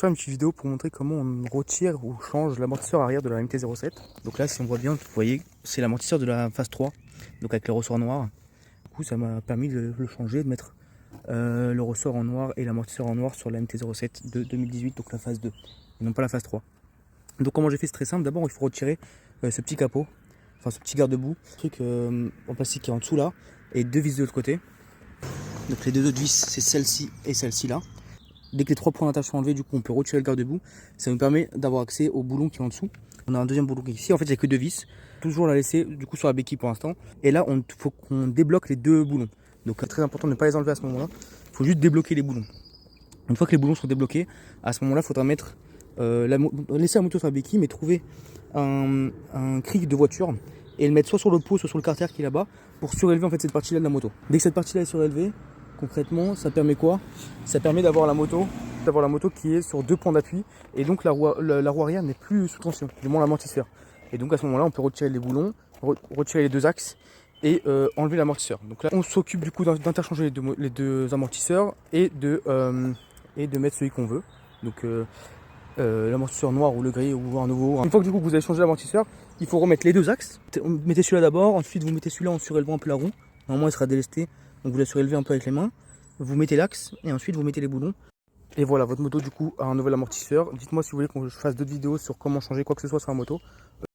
Faire une petite vidéo pour montrer comment on retire ou change l'amortisseur arrière de la MT-07. Donc là, si on voit bien, vous voyez, c'est l'amortisseur de la phase 3, donc avec le ressort noir. Du coup, ça m'a permis de le changer, de mettre le ressort en noir et l'amortisseur en noir sur la MT-07 de 2018, donc la phase 2, et non pas la phase 3. Donc comment j'ai fait, c'est très simple. D'abord, il faut retirer ce petit capot, enfin ce petit garde-boue, truc en plastique qui est en dessous là, et deux vis de l'autre côté. Donc les deux autres vis, c'est celle-ci et celle-ci là. Dès que les trois points d'attache sont enlevés, du coup on peut retirer le garde-boue. Ça nous permet d'avoir accès au boulon qui est en dessous. On a un deuxième boulon qui est ici. En fait, il n'y a que deux vis. Toujours la laisser du coup sur la béquille pour l'instant. Et là, il faut qu'on débloque les deux boulons. Donc c'est très important de ne pas les enlever à ce moment-là. Il faut juste débloquer les boulons. Une fois que les boulons sont débloqués, à ce moment-là, il faudra mettre laisser la moto sur la béquille, mais trouver un cric de voiture et le mettre soit sur le pot, soit sur le carter qui est là-bas pour surélever en fait cette partie-là de la moto. Dès que cette partie-là est surélevée, concrètement, ça permet quoi? Ça permet d'avoir la moto qui est sur deux points d'appui et donc la roue arrière n'est plus sous tension, du moins l'amortisseur. Et donc à ce moment-là, on peut retirer les boulons, retirer les deux axes et enlever l'amortisseur. Donc là, on s'occupe du coup d'interchanger les deux amortisseurs et de mettre celui qu'on veut. Donc l'amortisseur noir ou le gris ou un nouveau. Une fois que du coup vous avez changé l'amortisseur, il faut remettre les deux axes. Vous mettez celui-là d'abord, ensuite vous mettez celui-là en surélevant un peu la roue. Normalement il sera délesté, donc vous la surélevez un peu avec les mains. Vous mettez l'axe et ensuite vous mettez les boulons. Et voilà, votre moto du coup a un nouvel amortisseur. Dites-moi si vous voulez que je fasse d'autres vidéos sur comment changer quoi que ce soit sur la moto.